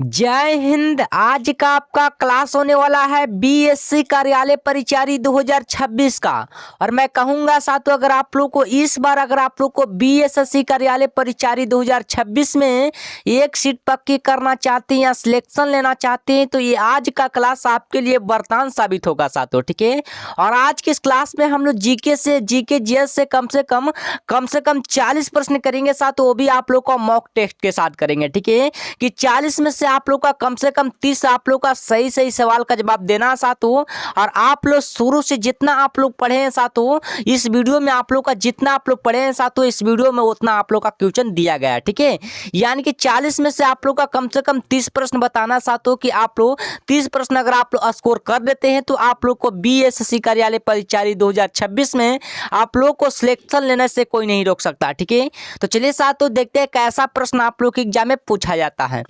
जय हिंद। आज का आपका क्लास होने वाला है बीएससी कार्यालय परिचारी 2026 का। और मैं कहूंगा साथियों, अगर आप लोग को इस बार अगर आप लोग को बीएससी कार्यालय परिचारी 2026 में एक सीट पक्की करना चाहते हैं या सिलेक्शन लेना चाहते हैं तो ये आज का क्लास आपके लिए वरदान साबित होगा साथियों, ठीक है। और आज की इस क्लास में हम लोग जीके जीएस से कम से कम 40 प्रश्न करेंगे साथियों, वो भी आप लोग को मॉक टेस्ट के साथ करेंगे, ठीक है। कि 40 में से आप लोग का कम से कम 30 आप लोग का सही सवाल का जवाब देना साथियों। और आप लोग शुरू से जितना आप लोग पढ़े हैं साथियों, इस वीडियो में आप लोग का जितना आप लोग पढ़े हैं साथियों, इस वीडियो में उतना आप लोग का क्वेश्चन दिया गया है, ठीक है। यानी कि 40 में से आप लोग का कम से कम 30 प्रश्न बताना साथियों। कि आप लोग 30 प्रश्न अगर आप लोग स्कोर कर देते हैं तो आप लोग को बीएससी कार्यालय परिचारी 2026 में आप लोग को सिलेक्शन लेने से कोई नहीं रोक सकता, ठीक है। तो चलिए साथियों देखते हैं कैसा प्रश्न आप लोग के एग्जाम में पूछा जाता है।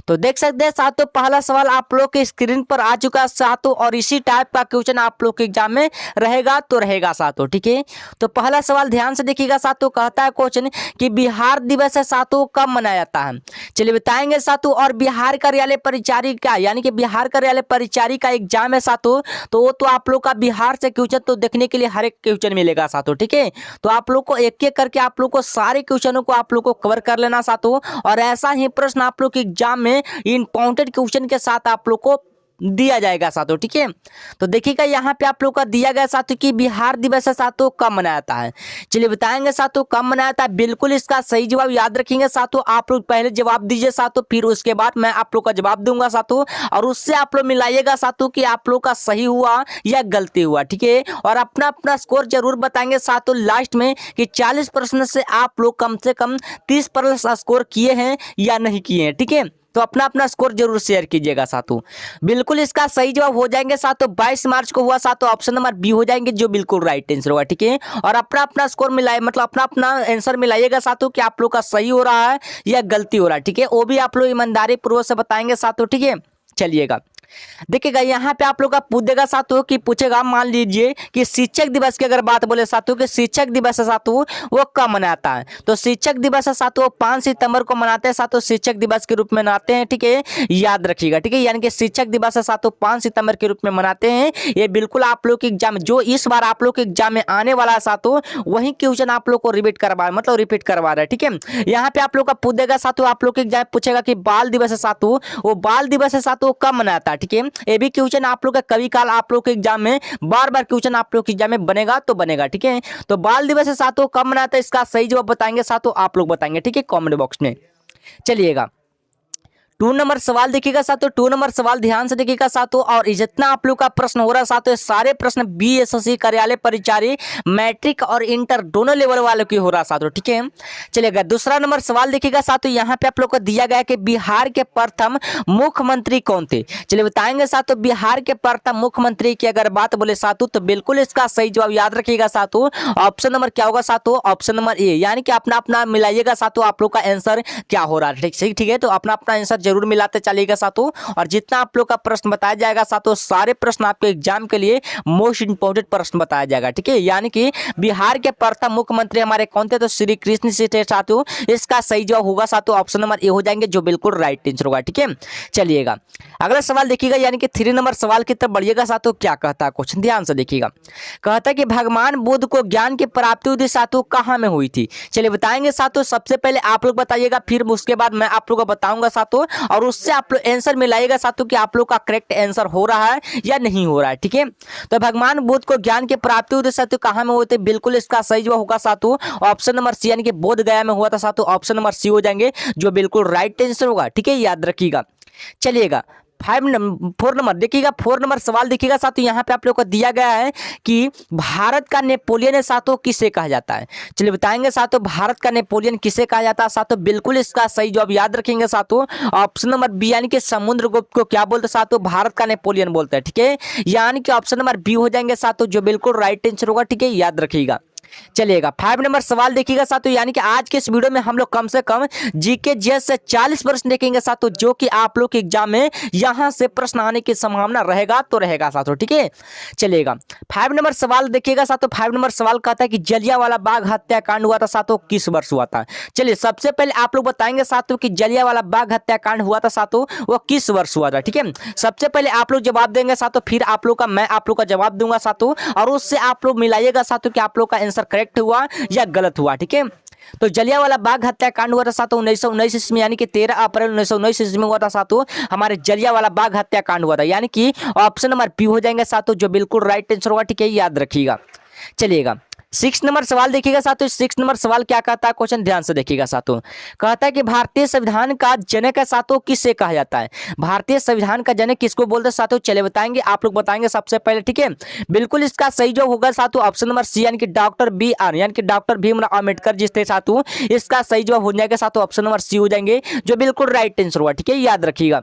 तो देख सकते हैं साथियों, पहला सवाल आप लोग के स्क्रीन पर आ चुका है साथियों, और इसी टाइप का क्वेश्चन आप लोग के एग्जाम में रहेगा साथियों, ठीक है। तो पहला सवाल ध्यान से देखिएगा साथियों, कहता है क्वेश्चन कि बिहार दिवस है साथियों कब मनाया जाता है। चलिए बताएंगे साथियों। और बिहार कार्यालय परिचारी का यानी कि बिहार कार्यालय परिचारी का एग्जाम है साथियों, तो वो तो आप लोग का बिहार से क्वेश्चन तो देखने के लिए हर एक क्वेश्चन मिलेगा साथियों, ठीक है। तो आप लोग को एक एक करके आप लोग को सारे क्वेश्चनों को आप लोग को कवर कर लेना साथियों। और ऐसा ही प्रश्न आप लोग के एग्जाम में इंपॉर्टेंट क्वेश्चन के साथ आप लोग को दिया जाएगा साथियों, ठीक है। तो देखिएगा यहाँ पे आप लोग का दिया गया साथियों कि बिहार दिवस है साथियों कब मनाया जाता है। चलिए बताएंगे साथियों कब मनाया जाता है। बिल्कुल इसका सही जवाब याद रखेंगे साथियों। आप लोग पहले जवाब दीजिए साथियों, फिर उसके बाद मैं आप लोग का जवाब दूंगा साथियों, और उससे आप लोग मिलाइएगा साथियों कि आप लोग का सही हुआ या गलती हुआ, ठीक है। और अपना अपना स्कोर जरूर बताएंगे साथियों लास्ट में कि 40 प्रश्न से आप लोग कम से कम 30 प्रश्न स्कोर किए हैं या नहीं किए हैं, ठीक है। तो अपना अपना स्कोर जरूर शेयर कीजिएगा साथियों। बिल्कुल इसका सही जवाब हो जाएंगे साथियों 22 मार्च को हुआ साथियों, ऑप्शन नंबर बी हो जाएंगे जो बिल्कुल राइट आंसर होगा, ठीक है। और अपना अपना स्कोर मिलाए मतलब अपना अपना आंसर मिलाइएगा साथियों कि आप लोग का सही हो रहा है या गलती हो रहा है, ठीक है। वो भी आप लोग ईमानदारी पूर्वक से बताएंगे साथियों, ठीक है। चलिएगा देखिएगा यहाँ पे आप लोग का पूछेगा साथियों कि पूछेगा, मान लीजिए कि शिक्षक दिवस की अगर बात बोले साथियों कि शिक्षक दिवस है साथियों वो कब मनाता है। तो शिक्षक दिवस है साथियों 5 सितंबर को मनाते हैं साथियों, शिक्षक दिवस के रूप में मनाते हैं, ठीक है। याद रखिएगा, ठीक है। यानी कि शिक्षक दिवस है साथियों 5 सितंबर के रूप में मनाते हैं। ये बिल्कुल आप लोग के एग्जाम जो इस बार आप लोग के एग्जाम में आने वाला है साथियों, वही क्वेश्चन आप लोग को रिपीट करवा रहा है, ठीक है। यहाँ पे आप लोग का पूछेगा साथियों, आप लोग के एग्जाम पूछेगा कि बाल दिवस है साथियों, वो बाल दिवस है साथियों कब मनाता है, ठीक है। ये भी क्वेश्चन आप लोग का कभी काल आप लोग के एग्जाम में बार बार क्वेश्चन आप लोग के एग्जाम में बनेगा तो बनेगा, ठीक है। तो बाल दिवस है साथियों कब मनाता है, इसका सही जवाब बताएंगे साथियों, आप लोग बताएंगे, ठीक है, कमेंट बॉक्स में। चलिएगा 2 नंबर सवाल देखिएगा साथियों, 2 नंबर सवाल ध्यान से देखिएगा साथियों। और जितना आप लोग का प्रश्न हो रहा है साथियों, सारे प्रश्न बीएससी कार्यालय परिचारी मैट्रिक और इंटर दोनों लेवल वालों की हो रहा है साथियों, ठीक है। चलिएगा दूसरा नंबर सवाल देखिएगा साथियों, यहाँ पे आप लोग को दिया गया है कि बिहार के प्रथम मुख्यमंत्री कौन थे। चलिए बताएंगे साथियों बिहार के प्रथम मुख्यमंत्री की अगर बात बोले साथियों, तो बिल्कुल इसका सही जवाब याद रखिएगा साथियों। ऑप्शन नंबर क्या होगा साथियों, ऑप्शन नंबर ए। यानी कि अपना अपना मिलाइएगा साथियों, आप लोग का आंसर क्या हो रहा है, ठीक है। तो अपना अपना आंसर जरूर मिलाते चलिएगा साथियों। और जितना आप लोग का प्रश्न बताया जाएगा साथियों, सारे प्रश्न आपके एग्जाम के लिए मोस्ट इंपोर्टेंट प्रश्न बताया जाएगा, ठीक है। यानी कि बिहार के प्रथम मुख्यमंत्री हमारे कौन थे, तो श्री कृष्ण सिंह थे साथियों। इसका सही जवाब होगा साथियों ऑप्शन नंबर ए हो जाएंगे जो बिल्कुल राइट आंसर होगा, ठीक है। चलिएगा अगला सवाल देखिएगा, यानी कि 3 नंबर सवाल की तरफ बढ़िएगा साथियों। क्या कहता है क्वेश्चन, ध्यान से देखिएगा। कहता है कि भगवान बुद्ध को ज्ञान की प्राप्ति हुई थी साथियों कहाँ में हुई थी। चलिए बताएंगे साथियों, सबसे पहले आप लोग बताइएगा, फिर उसके बाद मैं आप लोग को बताऊंगा साथियों, और उससे आप लोग आंसर मिलाइएगा साथियों कि आप लोग का करेक्ट आंसर हो रहा है या नहीं हो रहा है, ठीक है। तो भगवान बुद्ध को ज्ञान की प्राप्ति हुई थी साथियों कहाँ में हुए थे, बिल्कुल इसका सही जवाब होगा साथियों ऑप्शन नंबर सी, यानी कि बोध गया में हुआ था साथियों, ऑप्शन नंबर सी हो जाएंगे जो बिल्कुल राइट आंसर होगा, ठीक है। याद रखिएगा। चलिएगा 4 नंबर देखिएगा, 4 नंबर सवाल देखिएगा साथियों, यहाँ पे आप लोग को दिया गया है कि भारत का नेपोलियन है साथियों किसे कहा जाता है। चलिए बताएंगे साथियों भारत का नेपोलियन किसे कहा जाता है साथियों, बिल्कुल इसका सही जवाब याद रखेंगे साथियों ऑप्शन नंबर बी, यानी कि समुद्रगुप्त को क्या बोलते साथियों, भारत का नेपोलियन बोलते हैं, ठीक है। यानी कि ऑप्शन नंबर बी हो जाएंगे साथियों जो बिल्कुल राइट आंसर होगा, ठीक है। याद रखिएगा। चलिएगा 5 नंबर सवाल देखिएगा साथियों, यानी कि आज के इस वीडियो में हम लोग कम से कम जीके जीएस से 40 प्रश्न देखेंगे साथियों, जो कि आप लोग के एग्जाम में यहां से प्रश्न आने की संभावना रहेगा तो रहेगा साथियों, ठीक है। चलिएगा 5 नंबर सवाल देखिएगा साथियों। 5 नंबर सवाल कहता है कि जलियांवाला बाग हत्याकांड हुआ था साथियों किस वर्ष हुआ था। चलिए सबसे पहले आप लोग बताएंगे साथियों कि जलियांवाला बाग हत्याकांड हुआ था साथियों वो किस वर्ष हुआ था, ठीक है। सबसे पहले आप लोग जवाब देंगे साथियों, फिर आप लोग का मैं आप लोग का जवाब दूंगा साथियों, और उससे आप लोग मिलाइएगा साथियों कि आप लोग का आंसर करेक्ट हुआ या गलत हुआ, ठीक है। तो जलियांवाला बाग हत्याकांड हुआ था साथियों 1919 ईस्वी में, यानी कि 13 अप्रैल 1919 ईस्वी में हुआ था साथियों हमारे जलियांवाला बाग हत्याकांड हुआ था, यानी कि ऑप्शन नंबर बी हो जाएंगे साथियों जो बिल्कुल राइट आंसर होगा, ठीक है, याद रखिएगा। चलिएगा 6 नंबर सवाल देखिएगा साथियों। 6 नंबर सवाल क्या कहता है, क्वेश्चन ध्यान से देखिएगा साथियों। कहता है कि भारतीय संविधान का जनक है साथियों किसे कहा जाता है। भारतीय संविधान का जनक किसको बोलते हैं साथियों, चले बताएंगे, आप लोग बताएंगे सबसे पहले, ठीक है। बिल्कुल इसका सही जवाब होगा साथियों ऑप्शन नंबर सी, यानी कि डॉक्टर बी आर, यानी कि डॉक्टर भीमराव अम्बेडकर जी थे साथियों। इसका सही जवाब हो जाएगा साथियों ऑप्शन नंबर सी हो जाएंगे जो बिल्कुल राइट आंसर हुआ, ठीक है, याद रखिएगा।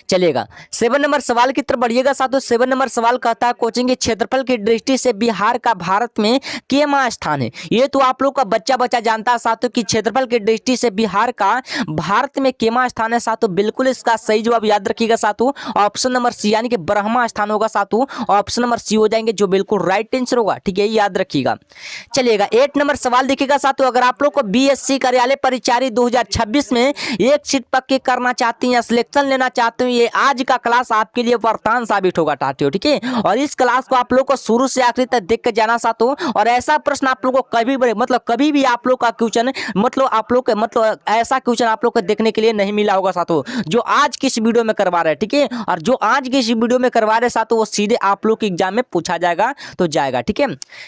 चलेगा 7 नंबर सवाल की तरफ बढ़िएगा साथियों। 7 नंबर सवाल कहता है कोचिंग के क्षेत्रफल की दृष्टि से बिहार का भारत में केमा स्थान है। ये तो आप लोग का बच्चा जानता है साथियों कि क्षेत्रफल की दृष्टि से बिहार का भारत में केमा स्थान है साथियों। बिल्कुल इसका सही जवाब याद रखिएगा साथियों ऑप्शन नंबर सी, यानी कि ब्रह्मा स्थान होगा साथियों, ऑप्शन नंबर सी हो जाएंगे जो बिल्कुल राइट आंसर होगा, ठीक है, याद रखिएगा। चलिएगा 8 नंबर सवाल देखिएगा साथियों। अगर आप लोग को बीएससी कार्यालय परिचारी 2026 में एक सीट पक्की करना चाहती हैं, सिलेक्शन लेना चाहते हैं, ये आज का क्लास आपके लिए वरदान साबित होगा साथियों, ठीक है। और इस क्लास को आप लोग को शुरू से आखिरी तक देख के जाना साथियों, और ऐसा प्रश्न आप लोग को कभी भी आप लोग का क्वेश्चन आप लोग ऐसा क्वेश्चन आप लोग को देखने के लिए नहीं मिला होगा साथियों जो आज की इस वीडियो में करवा रहे हैं, ठीक है। और जो आज की इस वीडियो में करवा रहे साथियों वो सीधे आप लोग के एग्जाम में पूछा जाएगा तो जाएगा, ठीक है।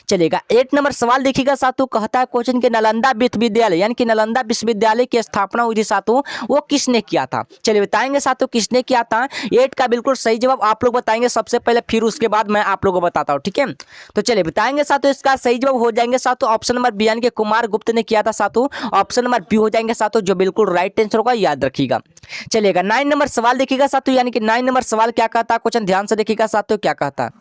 चलेगा 8 नंबर सवाल देखिएगा साथियों। कहता है क्वेश्चन के नालंदा विश्वविद्यालय, यानी कि नालंदा विश्वविद्यालय की स्थापना हुई थी साथियों वो किसने किया था। चलिए बताएंगे साथियों किसने किया था। 8 का बिल्कुल सही जवाब आप लोग बताएंगे सबसे पहले, फिर उसके बाद मैं आप लोगों को बताता हूं, ठीक है। तो चलिए बताएंगे साथियों इसका सही जवाब हो जाएंगे साथियों ऑप्शन नंबर बी, यानी कि कुमार गुप्त ने किया था साथियों, ऑप्शन नंबर बी हो जाएंगे साथियों जो बिल्कुल राइट आंसर होगा, याद रखिएगा। चलिएगा 9 नंबर सवाल देखिएगा साथियों, यानी कि 9 नंबर सवाल क्या कहता है, क्वेश्चन ध्यान से देखिएगा साथियों क्या कहता है।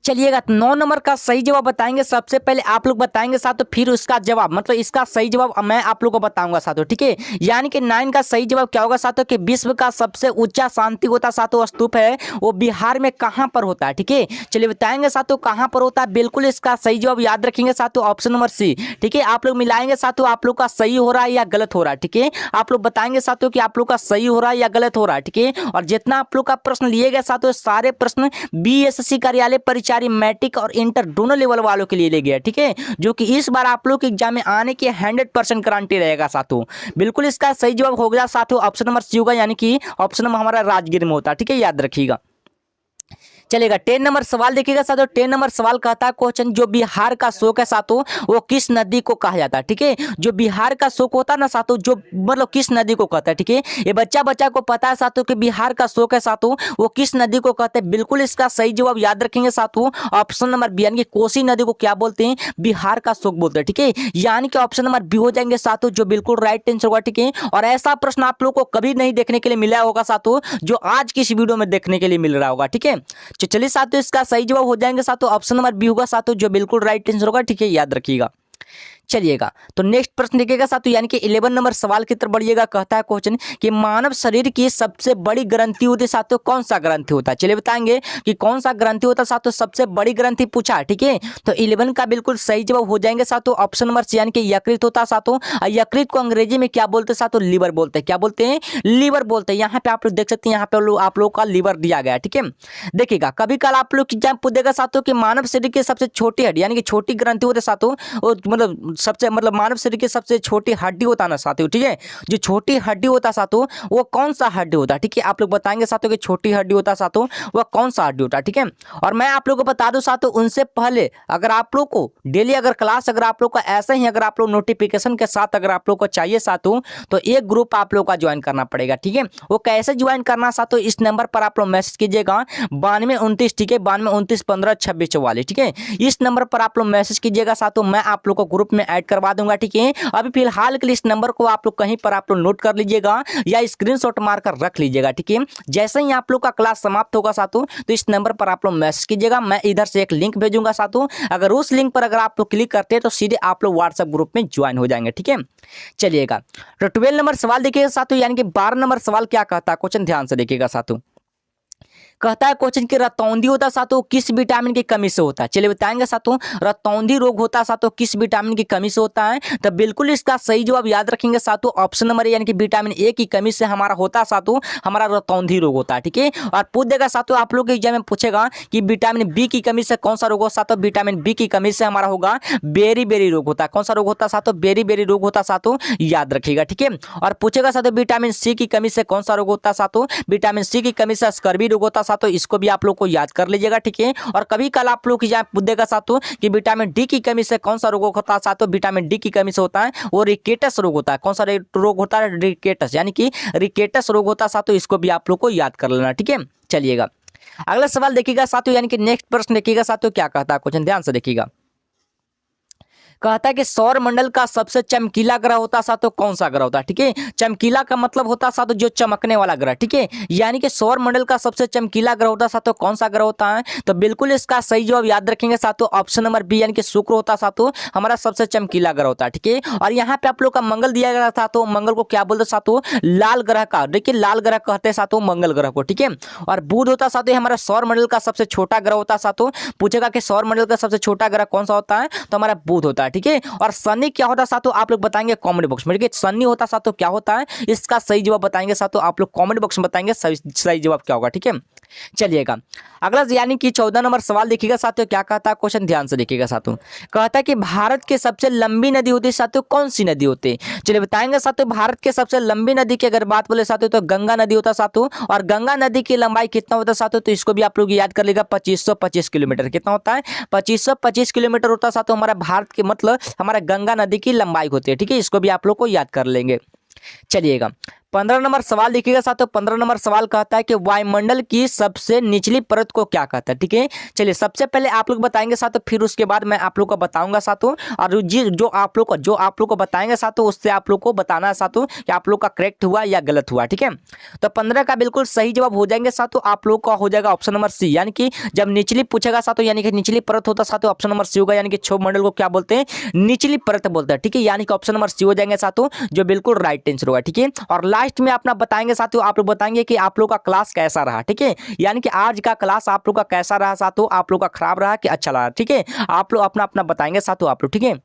चलिएगा 9 नंबर का सही जवाब बताएंगे सबसे पहले आप लोग बताएंगे साथियों, फिर उसका जवाब इसका सही जवाब मैं आप लोग को बताऊंगा साथियों, ठीक है। यानी कि 9 का सही जवाब क्या होगा साथियों कि विश्व का सबसे ऊंचा शांति होता साथियों स्तूप है वो बिहार में कहां पर होता है, ठीक है। चलिए बताएंगे साथियों कहां पर होता है। बिल्कुल इसका सही जवाब याद रखेंगे साथियों ऑप्शन नंबर सी, ठीक है। आप लोग मिलाएंगे साथियों आप लोग का सही हो रहा है या गलत हो रहा है, ठीक है। आप लोग बताएंगे साथियों कि आप लोग का सही हो रहा है या गलत हो रहा है, ठीक है। और जितना आप लोग का प्रश्न लिए गए साथियों सारे प्रश्न बीएससी कार्यालय परिचारी मैट्रिक और इंटर दोनों लेवल वालों के लिए ले गया, ठीक है, जो कि इस बार आप लोग के एग्जाम में आने की 100% गारंटी रहेगा साथियों। बिल्कुल इसका सही जवाब हो गया साथियों ऑप्शन नंबर सी होगा, यानी कि ऑप्शन नंबर हमारा राजगीर में होता है, ठीक है, याद रखिएगा। चलेगा 10 नंबर सवाल देखिएगा साथियों। 10 नंबर सवाल कहता है क्वेश्चन जो बिहार का शोक है साथियों वो किस नदी को कहा जाता है, ठीक है। जो बिहार का शोक होता है ना साथियों जो किस नदी को कहता है, ठीक है। ये बच्चा को पता है साथियों कि बिहार का शोक है साथियों वो किस नदी को कहते हैं। बिल्कुल इसका सही जवाब याद रखेंगे साथियों ऑप्शन नंबर बी, यानी कि कोसी नदी को क्या बोलते हैं, बिहार का शोक बोलते हैं, ठीक है। यानी कि ऑप्शन नंबर बी हो जाएंगे साथियों जो बिल्कुल राइट आंसर होगा, ठीक है। और ऐसा प्रश्न आप लोग को कभी नहीं देखने के लिए मिला होगा साथियों जो आज की इस वीडियो में देखने के लिए मिल रहा होगा, ठीक है। तो चलिए साथियों इसका सही जवाब हो जाएंगे साथियों ऑप्शन नंबर बी होगा साथियों जो बिल्कुल राइट आंसर होगा, ठीक है, याद रखिएगा। चलिएगा तो नेक्स्ट प्रश्न देखिएगा साथियों, यानी कि 11 नंबर सवाल की तरफ बढ़िएगा। कहता है क्वेश्चन कि मानव शरीर की सबसे बड़ी ग्रंथि होती है साथियों कौन सा ग्रंथि होता है। चलिए बताएंगे कि कौन सा ग्रंथि होता है साथियों, सबसे बड़ी ग्रंथि पूछा है, ठीक है। तो 11 का बिल्कुल सही जवाब हो जाएंगे साथियों ऑप्शन नंबर सी, यानी कि यकृत होता है साथियों। यकृत को अंग्रेजी में क्या बोलते हैं साथियों, लीवर बोलते हैं। क्या बोलते हैं, लीवर बोलते हैं। यहाँ पे आप लोग देख सकते हैं यहाँ पे आप लोग का लीवर दिया गया है, ठीक है। देखिएगा कभी कल आप लोग एग्जाम पूछेगा साथियों कि मानव शरीर की सबसे छोटी हड्डी यानी कि छोटी ग्रंथि होते साथियों वो मानव शरीर की सबसे छोटी हड्डी होता है ना साथियों, ठीक है। जो छोटी हड्डी होता साथियों वो कौन सा हड्डी होता है, ठीक है। आप लोग बताएंगे साथियों कि छोटी हड्डी होता साथियों वो कौन सा हड्डी होता है, ठीक है। और मैं आप लोगों को बता दूं साथियों उनसे पहले अगर आप लोग को डेली अगर क्लास अगर आप लोग का ऐसे ही अगर आप लोग नोटिफिकेशन के साथ अगर आप लोग को चाहिए साथियों तो एक ग्रुप आप लोग का ज्वाइन करना पड़ेगा, ठीक है। वो कैसे ज्वाइन करना साथियों, इस नंबर पर आप लोग मैसेज कीजिएगा 9229, ठीक है, 9229152644, ठीक है। इस नंबर पर आप लोग मैसेज कीजिएगा साथियों, मैं आप लोग को ग्रुप में ऐड करवा दूंगा, ठीक है। अभी फिलहाल के लिए इस नंबर को आप लोग कहीं पर आप लोग नोट कर लीजिएगा या स्क्रीनशॉट मारकर रख लीजिएगा, ठीक है। जैसे ही आप लोग का क्लास समाप्त होगा साथों, तो इस नंबर पर आप लोग मैसेज कीजिएगा, मैं इधर से एक लिंक भेजूंगा साथों। अगर उस लिंक पर अगर आप लोग क्लिक करते हैं तो सीधे आप लोग व्हाट्सएप ग्रुप में ज्वाइन हो जाएंगे, ठीक है। चलिएगा, तो 12 नंबर सवाल देखिएगा साथों, यानी कि 12 नंबर सवाल क्या कहता है, क्वेश्चन ध्यान से देखिएगा साथों। कहता है क्वेश्चन कि रतौंधी होता साथों किस विटामिन की कमी से होता है। चलिए बताएंगे साथों, रतौंधी रोग होता साथों किस विटामिन की कमी से होता है। तो बिल्कुल इसका सही जवाब याद रखेंगे साथों, ऑप्शन नंबर यानी कि विटामिन ए की कमी से हमारा होता साथों, हमारा रतौंधी रोग होता है, ठीक है। और पूछ देगा साथों, आप लोग के एग्जाम में पूछेगा कि विटामिन बी की कमी से कौन सा रोग होता साथों, विटामिन बी की कमी से हमारा होगा बेरी बेरी रोग होता है। कौन सा रोग होता साथों, बेरी बेरी रोग होता साथों, याद रखिएगा, ठीक है। और पूछेगा साथों विटामिन सी की कमी से कौन सा रोग होता साथों, विटामिन सी की कमी से स्कर्वी रोग होता साथों, इसको भी आप लोग को याद कर लीजिएगा, ठीक है। और कभी कल आप लोग पूछेगा साथों कि विटामिन डी की कमी से कौन सा रोग होता है साथों, विटामिन डी की कमी से होता है वो रिकेटस रोग होता है। कौन सा रोग होता है, रिकेटस, यानी कि रिकेटस रोग होता है साथों, इसको भी आप लोग को याद कर लेना, ठीक है। चलिएगा, अगला सवाल देखिएगा साथों, यानी कि नेक्स्ट प्रश्न देखिएगा साथों, क्या कहता है क्वेश्चन, ध्यान से देखिएगा। कहता है कि सौर मंडल का सबसे चमकीला ग्रह होता साथों कौन सा ग्रह होता है, ठीक है। चमकीला का मतलब होता साथों जो चमकने वाला ग्रह, ठीक है। यानी कि सौर मंडल का सबसे चमकीला ग्रह होता साथों कौन सा ग्रह होता है। तो बिल्कुल इसका सही जवाब याद रखेंगे साथों, ऑप्शन नंबर बी यानी कि शुक्र होता साथों, हमारा सबसे चमकीला ग्रह होता है, ठीक है। और यहाँ पे आप लोग का मंगल दिया गया था, तो मंगल को क्या बोलते साथों, लाल ग्रह का, देखिए लाल ग्रह कहते हैं साथों मंगल ग्रह को, ठीक है। और बुध होता साथों हमारा सौर मंडल का सबसे छोटा ग्रह होता साथों। पूछेगा कि सौर मंडल का सबसे छोटा ग्रह कौन सा होता है, तो हमारा बुध होता है, ठीक है। और शनि क्या होता साथों, आप लोग बताएंगे कमेंट बॉक्स में, ठीक है। शनि होता साथों क्या होता है, इसका सही जवाब बताएंगे साथों, आप लोग कमेंट बॉक्स में बताएंगे सही जवाब क्या होगा, ठीक है। चलिएगा, अगला यानी कि 14 नंबर सवाल देखिएगा साथियों, क्या कहता है क्वेश्चन, ध्यान से देखिएगा साथियों। कहता है कि भारत की सबसे लंबी नदी होती है साथियों, कौन सी नदी होती है। चलिए बताएंगे साथियों, भारत के सबसे लंबी नदी की अगर बात बोले साथियों तो गंगा नदी होता साथियों। और गंगा नदी की लंबाई कितना होता है साथियों, तो इसको भी आप लोग याद कर लेगा, 2525 किलोमीटर। कितना होता है, 2525 किलोमीटर होता है साथियों, हमारा भारत के मतलब हमारा गंगा नदी की लंबाई होती है, ठीक है। इसको भी आप लोग को याद कर लेंगे। चलिएगा, 15 नंबर सवाल देखिएगा साथियों। 15 नंबर सवाल कहता है कि वायुमंडल की सबसे निचली परत को क्या कहता है, ठीक है। चलिए सबसे पहले आप लोग बताएंगे साथियों, फिर उसके बाद मैं आप लोग को बताऊंगा साथियों। और जो आप लोग को बताएंगे साथियों, उससे आप लोग को बताना है साथियों कि आप लोग का करेक्ट हुआ या गलत हुआ, ठीक है। तो 15 का बिल्कुल सही जवाब हो जाएंगे साथियों, आप लोग का हो जाएगा ऑप्शन नंबर सी, यानी कि जब निचली पूछेगा साथियों, यानी कि निचली परत होता साथियों, ऑप्शन नंबर सी होगा, यानी कि क्षोभ मंडल को क्या बोलते हैं, निचली परत बोलते हैं, ठीक है। यानी कि ऑप्शन नंबर सी हो जाएंगे साथियों, जो बिल्कुल राइट आंसर होगा, ठीक है। और लास्ट में अपना बताएंगे साथियों, आप लोग बताएंगे कि आप लोग का क्लास कैसा रहा, ठीक है। यानी कि आज का क्लास आप लोग का कैसा रहा साथियों, आप लोग का खराब रहा कि अच्छा रहा, ठीक है। आप लोग अपना अपना बताएंगे साथियों आप लोग, ठीक है।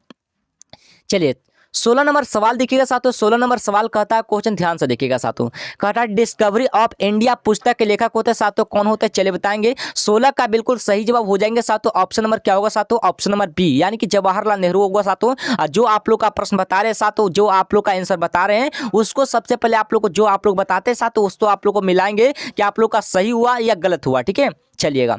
चलिए 16 नंबर सवाल देखिएगा साथियों। 16 नंबर सवाल कहता है क्वेश्चन, ध्यान से देखिएगा साथियों। कहता है डिस्कवरी ऑफ इंडिया पुस्तक के लेखक होते हैं साथियों, कौन होते हैं, चलिए बताएंगे। 16 का बिल्कुल सही जवाब हो जाएंगे साथियों, ऑप्शन नंबर क्या होगा साथियों, ऑप्शन नंबर बी, यानी कि जवाहरलाल नेहरू होगा साथियों। जो आप लोग का प्रश्न बता रहे हैं साथियों, जो आप लोग का आंसर बता रहे हैं, उसको सबसे पहले आप लोग को जो आप लोग बताते हैं साथियों, उसको आप लोग को मिलाएंगे कि आप लोग का सही हुआ या गलत हुआ, ठीक है। चलिएगा,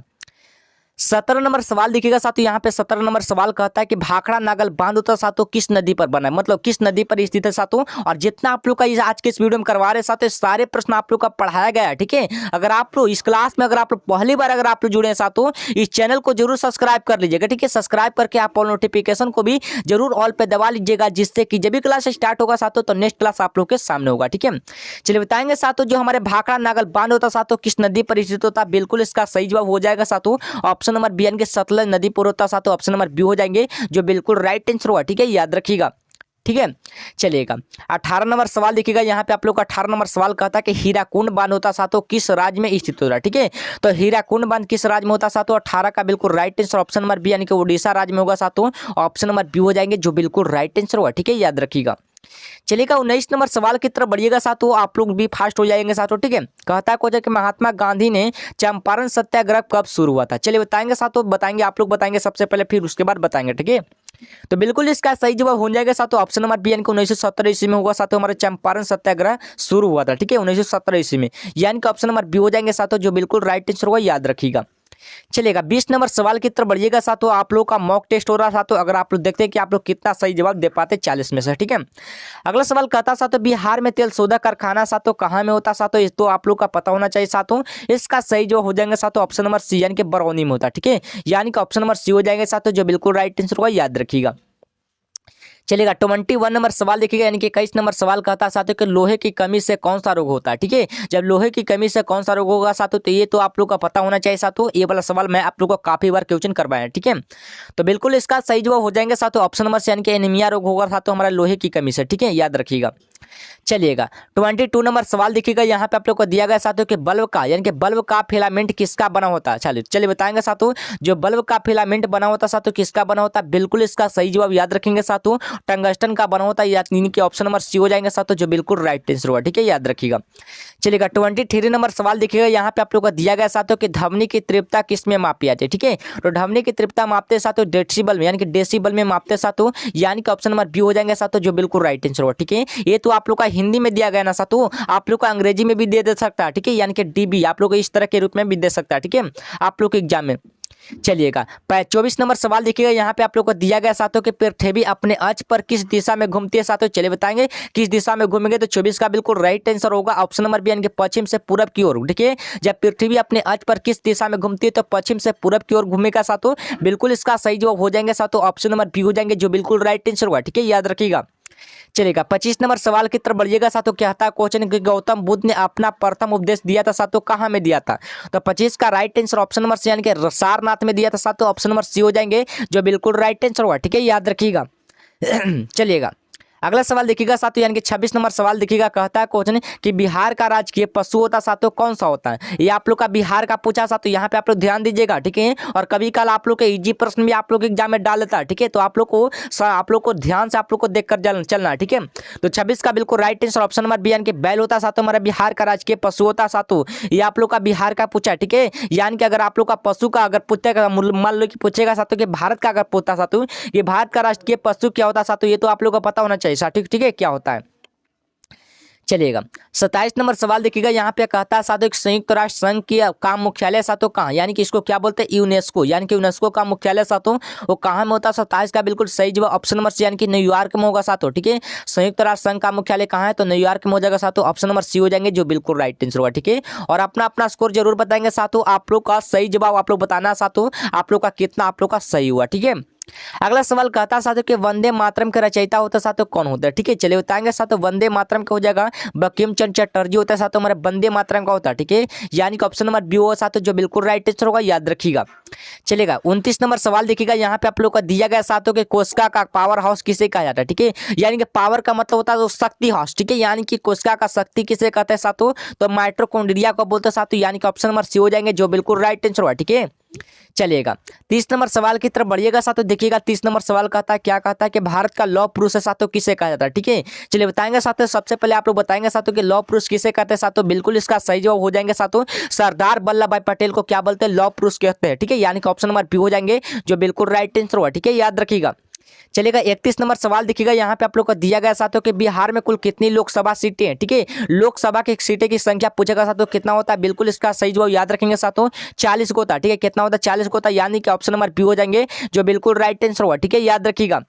17 नंबर सवाल देखिएगा साथियों। यहाँ पे 17 नंबर सवाल कहता है कि भाखड़ा नागल बांध होता साथियों किस नदी पर बना है, मतलब किस नदी पर स्थित है साथियों। और जितना आप लोग का आज के इस वीडियो में करवा रहे साथियों, सारे प्रश्न आप लोग का पढ़ाया गया है, ठीक है। अगर आप लोग इस क्लास में अगर आप लोग पहली बार अगर आप लोग जुड़े हैं साथियों, इस चैनल को जरूर सब्सक्राइब कर लीजिएगा, ठीक है। सब्सक्राइब करके आप ऑल नोटिफिकेशन को भी जरूर ऑल पे दबा लीजिएगा, जिससे कि जब भी क्लास स्टार्ट होगा साथियों, तो नेक्स्ट क्लास आप लोग के सामने होगा, ठीक है। चलिए बताएंगे साथियों, जो हमारे भाखड़ा नागल बांध होता साथियों किस नदी पर स्थित होता, बिल्कुल इसका सही जवाब हो जाएगा साथियों, ऑप्शन नंबर बी, यानी कि सतलज नदी पर होता साथियों, ऑप्शन नंबर बी हो जाएंगे, जो बिल्कुल राइट आंसर होगा, ठीक है, याद रखिएगा, ठीक है। चलिएगा, 18 नंबर सवाल देखिएगा। यहाँ पे आप लोग का 18 नंबर सवाल कहता है कि हीराकुंड बांध होता साथियों किस राज्य में स्थित होता है, ठीक है। तो हीराकुंड बांध किस राज्य में होता साथियों, 18 का बिल्कुल right answer option number B, यानी कि उड़ीसा राज्य में होगा साथियों, ऑप्शन नंबर बी हो जाएंगे, जो बिल्कुल राइट आंसर होगा, ठीक है, याद रखिएगा। चलिएगा, 19 नंबर सवाल की तरफ बढ़िएगा साथियों, आप लोग भी फास्ट हो जाएंगे साथियों, ठीक है। कहता है कि महात्मा गांधी ने चंपारण सत्याग्रह कब शुरू हुआ था, चलिए बताएंगे साथियों, बताएंगे आप लोग बताएंगे सबसे पहले, फिर उसके बाद बताएंगे, ठीक है। तो बिल्कुल इसका सही जवाब हो जाएगा साथियों, ऑप्शन नंबर बी, यानी कि 1917 ईस्वी में होगा साथियों, हमारा चंपारण सत्याग्रह शुरू हुआ था, ठीक है, 1917 ईस्वी में, यानी कि ऑप्शन नंबर बी हो जाएंगे साथियों, जो बिल्कुल राइट आंसर होगा, याद रखिएगा। चलेगा, 20 नंबर सवाल की तरफ बढ़िएगा साथियों, आप लोग का मॉक टेस्ट हो रहा साथियों, अगर आप लोग देखते हैं कि आप लोग कितना सही जवाब दे पाते 40 में से, ठीक है। अगला सवाल कहता साथियों, बिहार में तेल शोधक कारखाना साथियों कहाँ में होता साथियों, इस तो आप लोग का पता होना चाहिए साथियों। इसका सही जवाब हो जाएंगे साथियों, ऑप्शन नंबर सी, यानी कि बरौनी में होता है, ठीक है, यानी कि ऑप्शन नंबर सी हो जाएंगे साथियों, जो बिल्कुल राइट आंसर होगा, याद रखिएगा। चलेगा 21 नंबर सवाल देखिएगा, यानी कि 21 नंबर सवाल कहता है साथियों कि लोहे की कमी से कौन सा रोग होता है। ठीक है, जब लोहे की कमी से कौन सा रोग होगा साथियों, तो ये तो आप लोग का पता होना चाहिए साथियों। ये वाला सवाल मैं आप लोग को काफी बार क्वेश्चन करवाया है। ठीक है, तो बिल्कुल इसका सही जवाब हो जाएंगे साथियों ऑप्शन नंबर से, यानी कि एनीमिया रोग होगा साथियों हमारा लोहे की कमी से। ठीक है, याद रखिएगा। चलिएगा 22 नंबर सवाल देखिएगा, यहाँ पे आप लोग को दिया गया साथियों कि बल्ब का, यानी कि बल्ब का फिलामेंट किसका बना होता है। चलिए बताएंगे साथियों, जो बल्ब का फिलामेंट बना होता है साथियों किसका बना होता है। बिल्कुल इसका सही जवाब याद रखेंगे साथियों, टंगस्टन का बना होता है, यानी कि ऑप्शन नंबर सी हो जाएंगे साथियों, जो बिल्कुल राइट आंसर होगा। ठीक है, याद रखिएगा। चलिएगा 23 नंबर सवाल देखिएगा, यहाँ पे आप लोग को दिया गया साथियों कि ध्वनि की तीव्रता किस में मापी जाती है। ठीक है, तो ध्वनि की तीव्रता मापते साथियों डेसिबल में, यानी कि डेसिबल में मापते साथियों, यानी कि ऑप्शन नंबर बी हो जाएंगे साथियों, जो बिल्कुल राइट आंसर होगा। ठीक है, ये तो आप लोग का हिंदी में दिया गया ना साथियों, आप लोग को अंग्रेजी में भी दे सकता है। ठीक है, यानी कि डीबी आप लोग को इस तरह के रूप में भी दे सकता है। ठीक है, आप लोग के एग्जाम में। चलिएगा 24 नंबर सवाल देखिएगा, यहाँ पे आप लोग को दिया गया साथियों कि पृथ्वी अपने अक्ष पर किस दिशा में घूमती है साथियों। चलिए बताएंगे किस दिशा में घूमेंगे, तो 24 का बिल्कुल राइट आंसर होगा ऑप्शन नंबर बी, यानी कि पश्चिम से पूरब की ओर। ठीक है, जब पृथ्वी अपने अक्ष पर किस दिशा में घूमती है तो पश्चिम से पूरब की ओर घूमेगा साथियों, बिल्कुल इसका सही जवाब हो जाएंगे साथियों ऑप्शन नंबर बी हो जाएंगे, जो बिल्कुल राइट आंसर होगा। ठीक है, याद रखिएगा। चलेगा 25 नंबर सवाल की तरफ बढ़िएगा साथियों, क्या था क्वेश्चन कि गौतम बुद्ध ने अपना प्रथम उपदेश दिया था साथियों कहाँ में दिया था, तो 25 का right answer option number C, यानी कि सारनाथ में दिया था साथियों, ऑप्शन नंबर सी हो जाएंगे, जो बिल्कुल राइट आंसर होगा। ठीक है, याद रखिएगा। चलिएगा अगला सवाल देखिएगा साथियों, यानी कि 26 नंबर सवाल देखिएगा, कहता है क्वेश्चन कि बिहार का राजकीय पशु होता साथियों कौन सा होता है। ये आप लोग का बिहार का पूछा साथियों, यहाँ पे आप लोग ध्यान दीजिएगा। ठीक है, और कभी कल आप लोग के इजी प्रश्न भी आप लोग एग्जाम में डाल देता है। ठीक है, तो आप लोग को ध्यान से आप लोग को देखकर चलना है। ठीक है, तो 26 का बिल्कुल right answer option number B, यानी कि बैल होता साथियों हमारा बिहार का राजकीय पशु होता साथियों, ये आप लोग का बिहार का पूछा है। ठीक है, यानी कि अगर आप लोग का पशु का अगर पूछेगा, मान लो कि पूछेगा साथियों कि भारत का अगर पूछता साथियों ये भारत का राष्ट्रीय पशु क्या होता साथियों, ये तो आप लोग को पता होना चाहिए साथियों। ठीक है, क्या होता है। चलिएगा 27 नंबर सवाल देखिएगा, यहाँ पे कहता है साथियों संयुक्त राष्ट्र संघ की का मुख्यालय साथियों कहाँ, यानी कि इसको क्या बोलते हैं यूनेस्को, यानी कि यूनेस्को का मुख्यालय साथियों वो कहाँ में होता है। 27 का बिल्कुल सही जवाब ऑप्शन नंबर सी, यानी कि न्यूयॉर्क में होगा साथियों। ठीक है, संयुक्त राष्ट्र संघ का मुख्यालय कहाँ है, तो न्यूयॉर्क में हो जाएगा साथियों, ऑप्शन नंबर सी हो जाएंगे, जो बिल्कुल राइट आंसर होगा। ठीक है, और अपना अपना स्कोर जरूर बताएंगे साथियों, आप लोग का सही जवाब आप लोग बताना साथियों, आप लोग का कितना आप लोग का सही हुआ। ठीक है, अगला सवाल कहता है साथियों कि वंदे मातरम के रचयिता होता साथियों कौन होता है। ठीक है, चलिए बताएंगे साथियों, वंदे मातरम का हो जाएगा बंकिम चंद्र चटर्जी होता है साथियों हमारे वंदे मातरम का होता है। ठीक है, यानी कि ऑप्शन नंबर बी होगा साथियों, जो बिल्कुल राइट आंसर होगा, याद रखिएगा। चलेगा 29 नंबर सवाल देखिएगा, यहाँ पे आप लोग का दिया गया साथियों कि कोशिका का पावर हाउस किसे कहा जाता है। ठीक है, यानी कि पावर का मतलब होता है शक्ति हाउस। ठीक है, यानी कि कोशिका का शक्ति किसे कहते हैं साथियों, तो माइटोकॉन्ड्रिया को बोलते हैं साथियों, यानी कि ऑप्शन नंबर सी हो जाएंगे, जो बिल्कुल राइट आंसर होगा। ठीक है, चलिएगा 30 नंबर सवाल की तरफ बढ़िएगा साथियों, देखिएगा 30 नंबर सवाल कहता है, क्या कहता है कि भारत का लौह पुरुष है साथियों किसे कहा जाता है। ठीक है, चलिए बताएंगे साथियों, सबसे पहले आप लोग बताएंगे साथियों कि लौह पुरुष किसे कहते हैं साथियों, बिल्कुल इसका सही जवाब हो जाएंगे साथियों, सरदार वल्लभ भाई पटेल को क्या बोलते हैं, लौह पुरुष कहते हैं। ठीक है, यानी कि ऑप्शन नंबर बी हो जाएंगे, जो बिल्कुल राइट आंसर होगा। ठीक है, याद रखिएगा। चलेगा 31 नंबर सवाल देखिएगा, यहाँ पे आप लोग को दिया गया साथियों कि बिहार में कुल कितनी लोकसभा सीटें हैं। ठीक है, लोकसभा की सीटें की संख्या पूछेगा साथियों कितना होता है, बिल्कुल इसका सही जवाब याद रखेंगे साथियों 40 को होता है। ठीक है, कितना होता है 40 को होता है, यानी कि ऑप्शन नंबर बी हो जाएंगे, जो बिल्कुल राइट आंसर होगा। ठीक है, याद रखिएगा।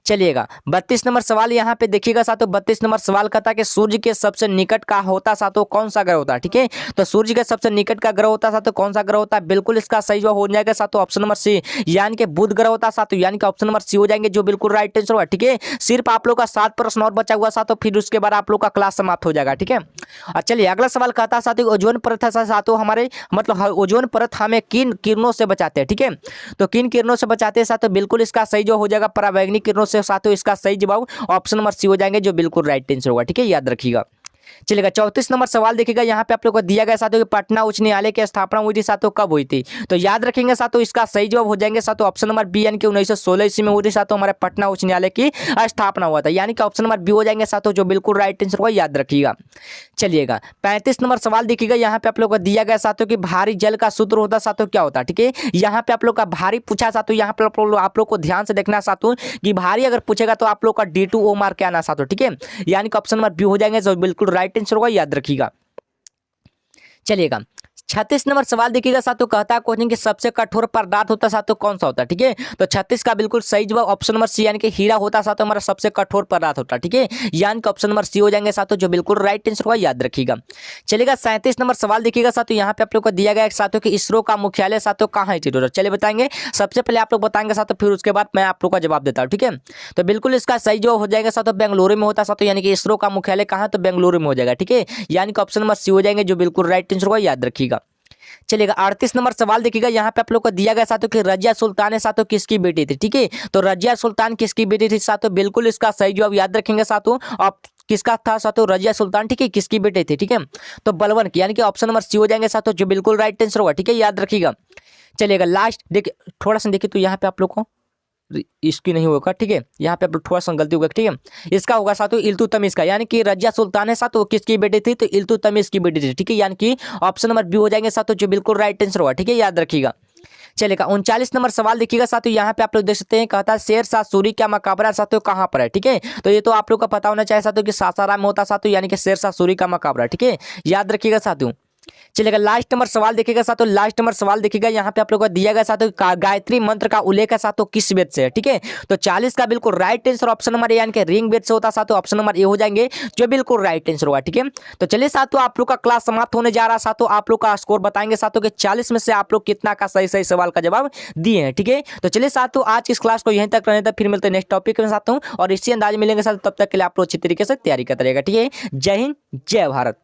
चलिएगा 32 नंबर सवाल यहाँ पे देखिएगा साथियों, 32 नंबर सवाल कहता है कि सूर्य के सबसे निकट का होता साथियों कौन सा ग्रह होता है। ठीक है, तो सूर्य के सबसे निकट का ग्रह होता साथियों कौन सा ग्रह होता है, बिल्कुल इसका सही जवाब हो जाएगा साथियों ऑप्शन नंबर सी, यानी कि बुध ग्रह होता साथियों, यानी कि ऑप्शन नंबर सी हो जाएंगे, जो बिल्कुल राइट आंसर होगा। ठीक है, सिर्फ आप लोग का 7 प्रश्न और बचा हुआ साथियों, फिर उसके बाद आप लोग का क्लास समाप्त हो जाएगा। ठीक है, और चलिए अगला सवाल कहता है साथियों ओजोन परत साथियों हमारे मतलब ओजोन परत हमें किन किरणों से बचाते हैं। ठीक है, तो किन किरणों से बचाते हैं साथियों, बिल्कुल इसका सही जो हो जाएगा परावैंगनिक किरणों से साथियों, इसका सही जवाब ऑप्शन नंबर सी हो जाएंगे, जो बिल्कुल राइट आंसर होगा। ठीक है, याद रखिएगा। चलिएगा 34 नंबर सवाल देखिएगा, यहाँ पे आप लोग को दिया गया साथियों कि पटना उच्च न्यायालय की स्थापना हुई थी साथियों कब हुई थी, तो याद रखेंगे साथियों, इसका सही जवाब हो जाएंगे साथियों ऑप्शन नंबर बी, यानी कि 1916 ईस्वी में हुई थी साथियों हमारे पटना उच्च न्यायालय की स्थापना हुआ था, यानी कि ऑप्शन नंबर बी हो जाएंगे साथियों, जो बिल्कुल राइट आंसर होगा, याद रखिएगा। चलिएगा 35 नंबर सवाल देखिएगा, यहाँ पे आप लोग को दिया गया साथियों कि भारी जल का सूत्र होता साथियों क्या होता है। ठीक है, यहाँ पे आप लोग का भारी पूछा साथियों, यहाँ पे आप लोग को ध्यान से देखना साथियों कि भारी अगर पूछेगा तो आप लोग का D2O मार्क के आना साथियों। ठीक है, यानी कि ऑप्शन नंबर बी हो जाएंगे, जो बिल्कुल राइट आंसर होगा, याद रखिएगा। चलिएगा 36 नंबर सवाल देखिएगा साथियों, कहता है क्वेश्चन कि सबसे कठोर पदार्थ होता है साथियों कौन सा होता है। ठीक है, तो 36 का बिल्कुल सही जवाब ऑप्शन नंबर सी यानी कि हीरा होता है साथियों, हमारा सबसे कठोर पदार्थ होता है। ठीक है, यानी कि ऑप्शन नंबर सी हो जाएंगे साथियों, जो बिल्कुल राइट आंसर होगा, याद रखिएगा। चलिएगा 37 नंबर सवाल देखिएगा साथियों, यहाँ पे आप लोग को दिया गया है साथियों कि इसरो का मुख्यालय साथियों कहाँ है चित्तौड़। चलिए बताएंगे, सबसे पहले आप लोग बताएंगे साथियों, फिर उसके बाद मैं आप लोग का जवाब देता हूँ। ठीक है, तो बिल्कुल इसका सही जवाब हो जाएगा साथियों बेंगलुरु में होता है साथियों, यानी कि इसरो का मुख्यालय कहाँ, तो बेंगलुरु में हो जाएगा। ठीक है, यानी कि ऑप्शन नंबर सी हो जाएंगे, जो बिल्कुल राइट आंसर होगा, याद रखिएगा। चलिएगा 38 नंबर सवाल देखिएगा, यहाँ पे आप लोग को दिया गया साथियों कि रजिया सुल्तान है साथियों किसकी बेटी थी। ठीक है, तो रजिया सुल्तान किसकी बेटी थी साथियों, बिल्कुल इसका सही जवाब याद रखेंगे साथियों। आप किसका था साथियों, रजिया सुल्तान। ठीक है, किसकी बेटी थी, ठीक है, तो बलवन की, यानी कि ऑप्शन नंबर सी हो जाएंगे साथियों, जो बिल्कुल राइट आंसर होगा। ठीक है, याद रखिएगा। चलिएगा लास्ट देखिए, थोड़ा सा देखिए, तो यहाँ पे आप लोग को इसकी नहीं होगा। ठीक है, यहाँ पे थोड़ा सा गलती होगा। ठीक है, इसका होगा साथियों इल्तुतमिश का, यानी कि रजिया सुल्तान है साथियों किसकी बेटी थी, तो इल्तुतमिश की बेटी थी। ठीक है, यानी कि ऑप्शन नंबर बी हो जाएंगे साथियों, जो बिल्कुल राइट आंसर होगा। ठीक है, याद रखिएगा। चलेगा 39 नंबर सवाल देखिएगा साथियों, यहाँ पे आप लोग देख सकते हैं, कहता है शेर शाह सूरी का मकबरा साथियों कहाँ पर है। ठीक है, तो ये तो आप लोग का पता होना चाहिए साथियों कि सासाराम में होता साथियों, यानी कि शेर शाह सूरी का मकबरा। ठीक है, याद रखिएगा साथियों। चलेगा लास्ट नंबर सवाल देखिएगा साथियों, लास्ट नंबर सवाल देखिएगा, यहाँ पे आप लोगों को दिया गया साथियों गायत्री मंत्र का उल्लेख है साथियों किस वेद से है। ठीक है, तो 40 का बिल्कुल right answer option number A यानी कि ऋग वेद से होता साथियों, ऑप्शन नंबर ए हो जाएंगे, जो बिल्कुल राइट आंसर होगा। ठीक है, तो चलिए साथियों, आप लोग का क्लास समाप्त होने जा रहा साथियों, आप लोग का स्कोर बताएंगे साथियों कि 40 में से आप लोग कितना का सही सही सवाल का जवाब दिए हैं। ठीक है, तो चलिए साथियों, आज की इस क्लास को यहीं तक रहने तक, फिर मिलते हैं नेक्स्ट टॉपिक के साथ और इसी अंदाज मिलेंगे साथियों, तब तक के लिए आप लोग अच्छी तरीके से तैयारी करते रहेगा। ठीक है, जय हिंद, जय भारत।